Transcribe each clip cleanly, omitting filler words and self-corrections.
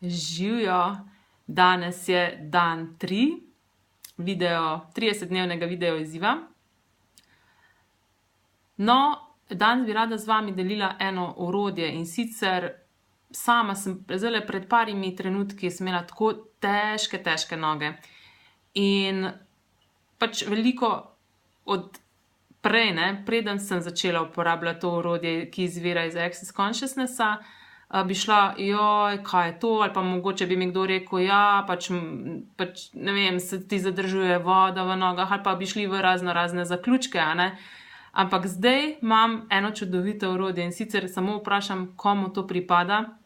Živjo, danes je dan 3, 30-dnevnega video izziva. No, danes bi rada z vami delila eno orodje in sicer sama sem zdajle pred parimi trenutki imela tako težke noge. In pač veliko od prej, preden sem začela uporabljati to orodje, ki izvira iz Access Consciousnessa, bi šla, joj, kaj je to, ali pa mogoče bi mi kdo rekel, ja, pač ne vem, se ti zadržuje voda v nogah, ali pa bi šli v razne zaključke, Ampak zdaj imam eno čudovito orodje in sicer samo vprašam, komu to pripada,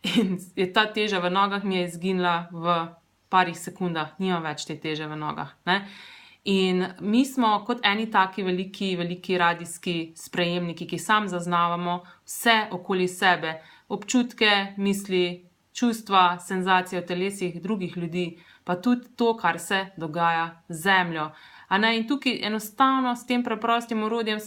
in je ta teža v nogah mi je izginila v parih sekundah, nimam več te teže v nogah, In mi smo kot eni taki veliki radijski sprejemniki, ki sam zaznavamo vse okoli sebe, občutke, misli, čustva, senzacije v telesih drugih ljudi, pa tudi to, kar se dogaja z zemljo. In tukaj enostavno s tem preprostim orodjem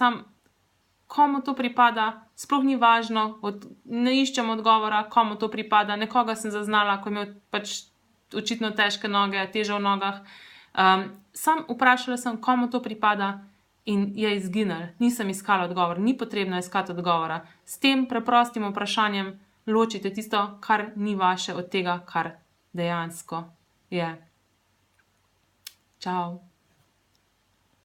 komu to pripada, sploh ni važno, ne iščem odgovora, komu to pripada. Nekoga sem zaznala, ko je imel pač očitno težke noge, težo v nogah. Sam vprašala sem, komu to pripada, in je izginilo. Nisem iskala odgovor, ni potrebno iskati odgovora. S tem preprostim vprašanjem ločite tisto, kar ni vaše, od tega, kar dejansko je. Čau.